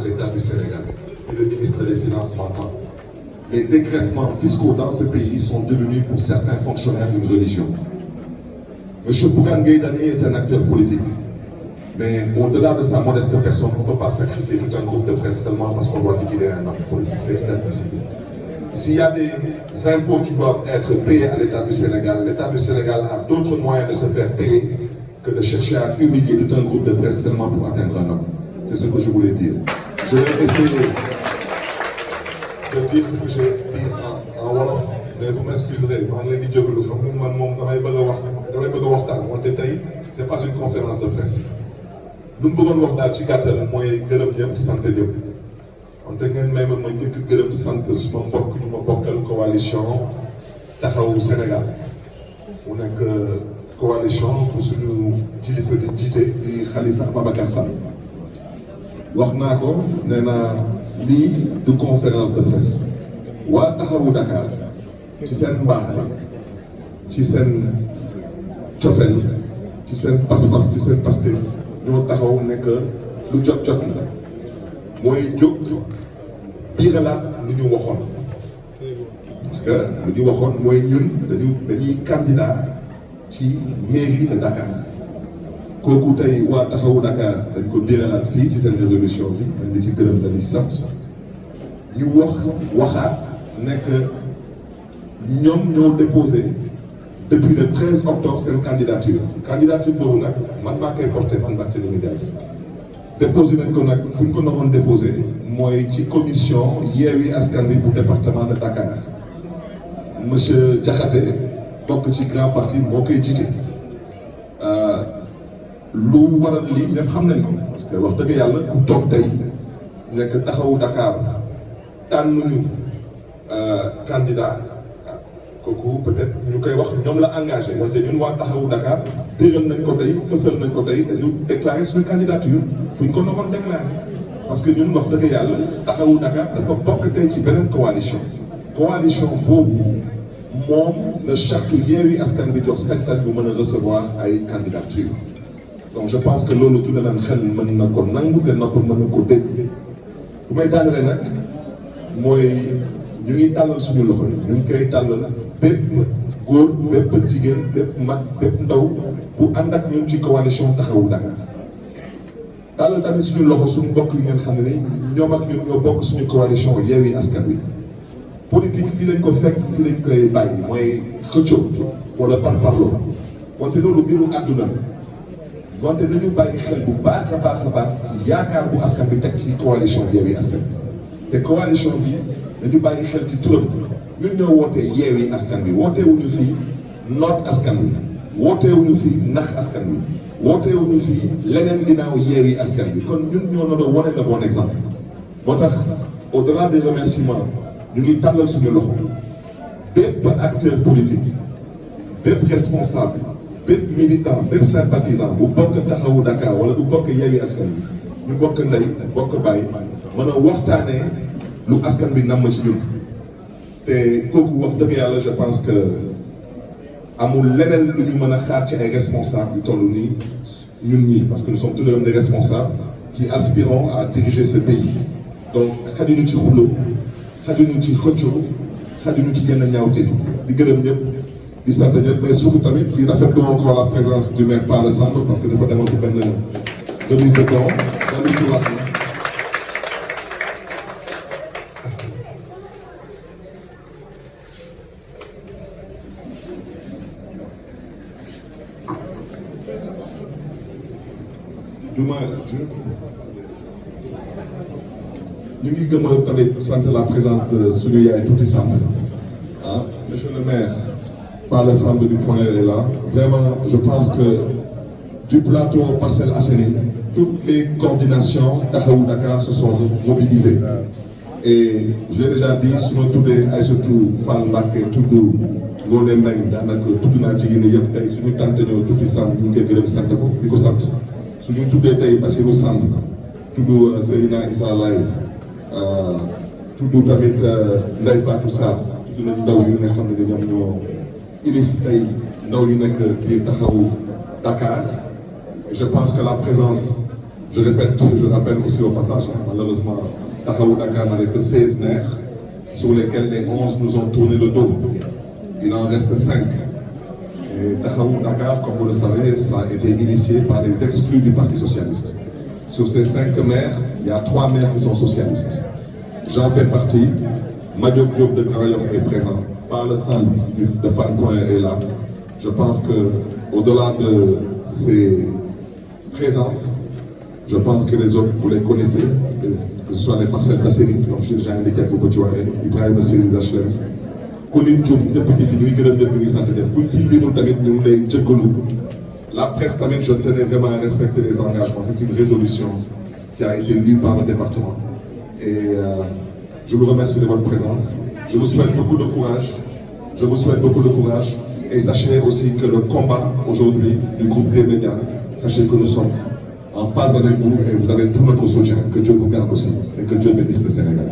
l'État du Sénégal et le ministre des Finances m'entend. Les dégrèvements fiscaux dans ce pays sont devenus pour certains fonctionnaires une religion. Monsieur Bougane Gueye Dany est un acteur politique, mais au-delà de sa modeste personne, on ne peut pas sacrifier tout un groupe de presse seulement parce qu'on doit liquider un homme politique. C'est inadmissible. S'il y a des impôts qui doivent être payés à l'État du Sénégal a d'autres moyens de se faire payer que de chercher à humilier tout un groupe de presse seulement pour atteindre un homme. C'est ce que je voulais dire. Je vais essayer de dire ce que j'ai dit en wolof, mais vous m'excuserez. maa ngi leen di jégalu xam nga man moom damay bëgg a waxtaan wante tey c'est pas une conférence de presse. lu mu bëggoon wax daal ci gàttal mooy gërëm ñëpp sant ñëpp. wante ngeen may ma njëkk gërëm sant suma mbokk ñu ma bokkal coalition taxawu Sénégal mu nekk coalition bu suñu kilifa di jiite di Khalifa Ababacar Sall. wax naa ko nee naa lii du conférence de presse waa taxawu Dakar ci seen mbaaxal ci seen cofeel ci seen pas-pas ci seen pasteur ñoo taxaw nekk lu jot la mooy jóg biiralaat lu ñu waxoon parce que lu ñu waxoon mooy ñun dañuy candidat ci mairie de Dakar kooku tey waa taxawu Dakar dañ ko biiralaat fii ci seen résolution bi dañ di ci gërëm dañ di sant ñu waxaat nekk ñoom ñoo déposé depuis le 13 octobre seen candidature boobu nag man maa koy porté man Barthélémy Dias déposé nañ ko nag fu ñu ko naroon déposé mooy ci commission Yewwi Askan Wi bu département de Dakar monsieur Diakhaté bokk ci grand parti moo koy jiite lu waral lii ñëpp xam nañ ko parce que wax dëgg yàlla ku toog tey nekk taxawu Dakar tànnuñu candidat kooku peut-être ñu koy wax ñoom la engagé wante ñun waa taxawu Dakar biral nañ ko tey fësal nañ ko tey dañu déclaré suñu candidature fu ñu ko naroon déclaré parce que ñun wax dëgg yàlla taxawu Dakar dafa bokk tey ci beneen coalition boobu moom la charte Yewwi Askan Wi jox sañ-sañ bu mën a recevoir ay candidature donc je pense que loolu tout de même xel mën na ko nangu te nopp mën na ko dégg fu may daanale nag mooy ñu ngi tàllal suñu loxo yi ñu ngi koy tàllal bépp góor bépp jigéen bépp mag bépp ndaw bu ànd ak ñun ci coalition taxawu Dakar tàllal tamit suñu loxo suñu mbokk yi ngeen xam ne ni ñoom ak ñun ñoo bokk suñu coalition Yewwi Askan Wi politique fii lañ ko fekk fii lañ koy bàyyi mooy xëccoo wala parparloo wante loolu mbiru àdduna la wante nañu bàyyi xel bu baax a baax ci yaakaar bu askan bi teg ci coalition Yewwi Askan Wi te coalition bi dañu bàyyi xel ci turam ñun ñoo wootee Yewwi Askan Wi wooteewuñu fii noot askan wi wooteewuñu fii nax askan wi wooteewuñu fii leneen ginnaaw Yewwi Askan Wi kon ñun ñoo doon wane le bon exemple moo tax au-delà des remerciements ñu ngi tàllal suñu loxo bépp acteur politique bépp responsable bépp militant bépp sympathisant bu bokk taxawu Dakar wala bu bokk Yewwi Askan Wi ñu bokk ndey bokk bàyyi mën a waxtaanee lu askan bi namm ci ñun te kooku wax dëgg yàlla je pense que amul leneen lu ñu mën a xaar ci ay responsables yu toll nii ñun ñii parce que nous sommes tous les des responsables qui aspirons à diriger ce pays donc xajuñu ci xuloo xajuñu ci xëccoo xajuñu ci yenn ñaawte di gërëm ñëpp di sant ñëpp mais surtout tamit di rafetlu encore la présence du maire Palla Samb parce que dafa demoon ko benn remise de don dalu si waat ñu ngi gëm a tamit sant la présence de suñu yaay Tuuti Samb monsieur le maire Palla Samb du Point E est là vraiment je pense que du plateau Parcelles Assainies toutes les coordinations taxawu Dakar se sont mobilisées et j'ai déjà dit su ma tuddee Aïssatou Fall Mbacké tudd Ngoné Mbengue daanaka tudd naa jigéen ñi yëpp tey suñu tante ñoo Tuuti Samb ñu ngi koy gërëm sant ko di ko sant suñu tuddee tey Bassirou Samb tudd Seydina Issa Laye tudd tamit Ndeye Fatou Sarr tudd nañ ndaw yu nga xam ne ñoom ñoo ilif tey ndaw yu nekk biir taxawu Dakar je pense que la présence Je rappelle aussi au passage, malheureusement, Tahaou Dakar n'avait que 16 maires, sur lesquels les 11 nous ont tourné le dos. Il en reste 5. Et Tahaou Dakar, comme vous le savez, ça a été initié par les exclus du Parti Socialiste. Sur ces 5 maires, il y a 3 maires qui sont socialistes. J'en fais partie. Madiop Diop de Grand Yoff est présent. Par le sang de Fan Point est là. Je pense qu'au-delà de ces présences, je pense que les autres, vous les connaissez, que ce soit les Parcelles Assainies, comme j'ai indiqué pour Kotouare, Ibrahim Assiri HLM, Kouline Djoum, député Fini, la presse, tamit, je tenais vraiment à respecter les engagements. C'est une résolution qui a été lue par le département. Et je vous remercie de votre présence. Je vous souhaite beaucoup de courage. Je vous souhaite beaucoup de courage. Et sachez aussi que le combat aujourd'hui du groupe des médias, sachez que nous sommes en phase avec vous et vous avez tout notre soutien. Que Dieu vous garde aussi et que Dieu bénisse le Sénégal.